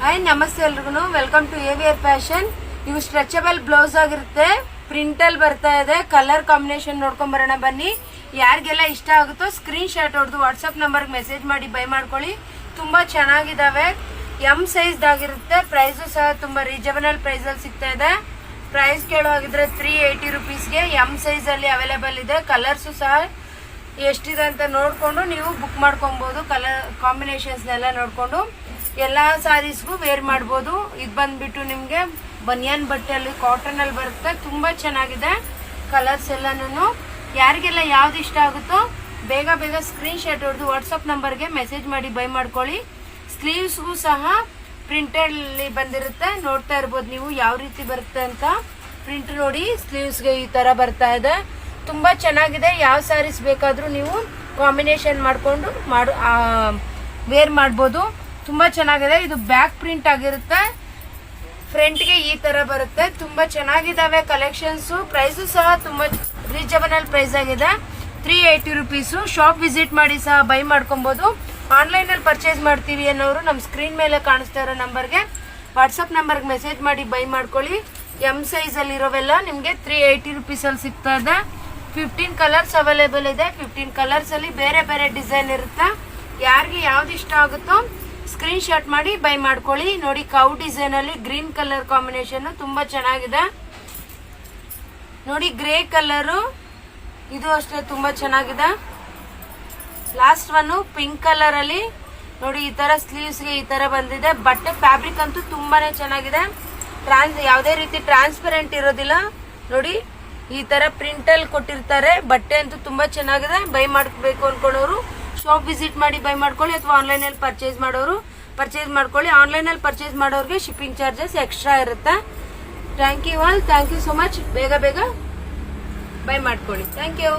Hi ನಮಸ್ತೆ ಎಲ್ರಿಗೂ welcome to AVR fashion. ಇವು ಸ್ಟ್ರೆಚಬಲ್ ಬ್ಲೌಸ್ ಆಗಿರುತ್ತೆ, ಪ್ರಿಂಟಲ್ಲಿ ಬರ್ತಾ ಇದೆ. ಕಲರ್ ಕಾಂಬಿನೇಷನ್ ನೋಡ್ಕೊಂಡ್ ಬರೋಣ ಬನ್ನಿ. ಯಾರಿಗೆಲ್ಲ ಇಷ್ಟ ಆಗುತ್ತೋ ಸ್ಕ್ರೀನ್ ಶಾಟ್ ಹೊಡೆದು ವಾಟ್ಸಪ್ ನಂಬರ್ಗೆ ಮೆಸೇಜ್ ಮಾಡಿ ಬೈ ಮಾಡ್ಕೊಳ್ಳಿ. ತುಂಬಾ ಚೆನ್ನಾಗಿದ್ದಾವೆ. ಎಂ ಸೈಜ್ ಆಗಿರುತ್ತೆ. ಪ್ರೈಸು ಸಹ ತುಂಬಾ ರೀಸನಬಲ್ ಪ್ರೈಸಲ್ಲಿ ಸಿಗ್ತಾ ಇದೆ. ಪ್ರೈಸ್ ಕೇಳೋಗಿದ್ರೆ 380 ರುಪೀಸ್ಗೆ ಎಂ ಸೈಜ್ ಅಲ್ಲಿ ಅವೈಲೇಬಲ್ ಇದೆ. ಕಲರ್ಸು ಸಹ ಎಷ್ಟಿದೆ ಅಂತ ನೋಡ್ಕೊಂಡು ನೀವು ಬುಕ್ ಮಾಡ್ಕೊಬಹುದು. ಕಲರ್ ಕಾಂಬಿನೇಷನ್ಸ್ನೆಲ್ಲ ನೋಡ್ಕೊಂಡು ಎಲ್ಲ ಸಾರೀಸ್ಗೂ ವೇರ್ ಮಾಡ್ಬೋದು. ಇದು ಬಂದ್ಬಿಟ್ಟು ನಿಮಗೆ ಬನಿಯನ್ ಬಟ್ಟೆಯಲ್ಲಿ ಕಾಟನ್ ಅಲ್ಲಿ ಬರುತ್ತೆ. ತುಂಬಾ ಚೆನ್ನಾಗಿದೆ ಕಲರ್ಸ್ ಎಲ್ಲಾನು. ಯಾರಿಗೆಲ್ಲ ಯಾವ್ದು ಇಷ್ಟ ಆಗುತ್ತೋ ಬೇಗ ಬೇಗ ಸ್ಕ್ರೀನ್ ಶಾಟ್ ಹೊಡೆದು ವಾಟ್ಸಪ್ ನಂಬರ್ಗೆ ಮೆಸೇಜ್ ಮಾಡಿ ಬೈ ಮಾಡ್ಕೊಳ್ಳಿ. ಸ್ಲೀವ್ಸ್ಗೂ ಸಹ ಪ್ರಿಂಟೆಡ್ ಬಂದಿರುತ್ತೆ. ನೋಡ್ತಾ ಇರ್ಬೋದು ನೀವು ಯಾವ ರೀತಿ ಬರುತ್ತೆ ಅಂತ. ಪ್ರಿಂಟ್ ನೋಡಿ, ಸ್ಲೀವ್ಸ್ಗೆ ಈ ತರ ಬರ್ತಾ ಇದೆ. ತುಂಬಾ ಚೆನ್ನಾಗಿದೆ. ಯಾವ ಸ್ಯಾರೀಸ್ ಬೇಕಾದ್ರೂ ನೀವು ಕಾಂಬಿನೇಷನ್ ಮಾಡ್ಕೊಂಡು ವೇರ್ ಮಾಡ್ಬೋದು. ತುಂಬಾ ಚೆನ್ನಾಗಿದೆ. ಇದು ಬ್ಯಾಕ್ ಪ್ರಿಂಟ್ ಆಗಿರುತ್ತೆ. ಫ್ರಂಟ್ಗೆ ಈ ತರ ಬರುತ್ತೆ. ತುಂಬಾ ಚೆನ್ನಾಗಿದ್ದಾವೆ ಕಲೆಕ್ಷನ್ಸ್. ಪ್ರೈಸು ಸಹ ತುಂಬಾ ರೀಸನಬಲ್ ಪ್ರೈಸ್ ಆಗಿದೆ. 380 ರುಪೀಸು. ಶಾಪ್ ವಿಸಿಟ್ ಮಾಡಿ ಸಹ ಬೈ ಮಾಡ್ಕೊಬಹುದು. ಆನ್ಲೈನ್ ಅಲ್ಲಿ ಪರ್ಚೇಸ್ ಮಾಡ್ತೀವಿ ಅನ್ನೋರು ನಮ್ಮ ಸ್ಕ್ರೀನ್ ಮೇಲೆ ಕಾಣಿಸ್ತಾ ಇರೋ ನಂಬರ್ಗೆ ವಾಟ್ಸಪ್ ನಂಬರ್ಗೆ ಮೆಸೇಜ್ ಮಾಡಿ ಬೈ ಮಾಡ್ಕೊಳ್ಳಿ. ಎಂ ಸೈಜ್ ಅಲ್ಲಿ ಇರೋವೆಲ್ಲ ನಿಮಗೆ 380 ರುಪೀಸ್ ಅಲ್ಲಿ ಸಿಗ್ತಾ ಇದೆ. 15 ಕಲರ್ಸ್ ಅವೈಲೇಬಲ್ ಇದೆ. 15 ಕಲರ್ಸ್ ಅಲ್ಲಿ ಬೇರೆ ಬೇರೆ ಡಿಸೈನ್ ಇರುತ್ತೆ. ಯಾರಿಗೆ ಯಾವ್ದು ಇಷ್ಟ ಆಗುತ್ತೋ ಸ್ಕ್ರೀನ್ ಶಾಟ್ ಮಾಡಿ ಬೈ ಮಾಡ್ಕೊಳ್ಳಿ. ನೋಡಿ, ಕೌ ಡಿಸೈನ್ ಅಲ್ಲಿ ಗ್ರೀನ್ ಕಲರ್ ಕಾಂಬಿನೇಷನ್ ತುಂಬಾ ಚೆನ್ನಾಗಿದೆ. ನೋಡಿ, ಗ್ರೇ ಕಲರು ಇದು ಅಷ್ಟೇ ತುಂಬಾ ಚೆನ್ನಾಗಿದೆ. ಲಾಸ್ಟ್ ಒನ್ ಪಿಂಕ್ ಕಲರ್ ಅಲ್ಲಿ ನೋಡಿ, ಈ ತರ ಸ್ಲೀವ್ಸ್ ಗೆ ಈ ತರ ಬಂದಿದೆ. ಬಟ್ಟೆ ಫ್ಯಾಬ್ರಿಕ್ ಅಂತೂ ತುಂಬಾನೇ ಚೆನ್ನಾಗಿದೆ. ಯಾವುದೇ ರೀತಿ ಟ್ರಾನ್ಸ್ಪರೆಂಟ್ ಇರೋದಿಲ್ಲ. ನೋಡಿ, ಈ ತರ ಪ್ರಿಂಟ್ ಅಲ್ಲಿ ಕೊಟ್ಟಿರ್ತಾರೆ. ಬಟ್ಟೆ ಅಂತೂ ತುಂಬಾ ಚೆನ್ನಾಗಿದೆ. ಬೈ ಮಾಡಬೇಕು ಅನ್ಕೊಳ್ಳೋರು ಶಾಪ್ ವಿಸಿಟ್ ಮಾಡಿ ಬೈ ಮಾಡ್ಕೊಳ್ಳಿ, ಅಥವಾ ಆನ್ಲೈನ್ ಅಲ್ಲಿ ಪರ್ಚೇಸ್ ಮಾಡ್ಕೊಳ್ಳಿ. ಆನ್ಲೈನ್ ಅಲ್ಲಿ ಪರ್ಚೇಸ್ ಮಾಡೋರಿಗೆ ಶಿಪ್ಪಿಂಗ್ ಚಾರ್ಜಸ್ ಎಕ್ಸ್ಟ್ರಾ ಇರುತ್ತೆ. Thank you all. Thank you so much. ಬೇಗ ಬೇಗ ಬೈ ಮಾಡ್ಕೊಳ್ಳಿ. Thank you.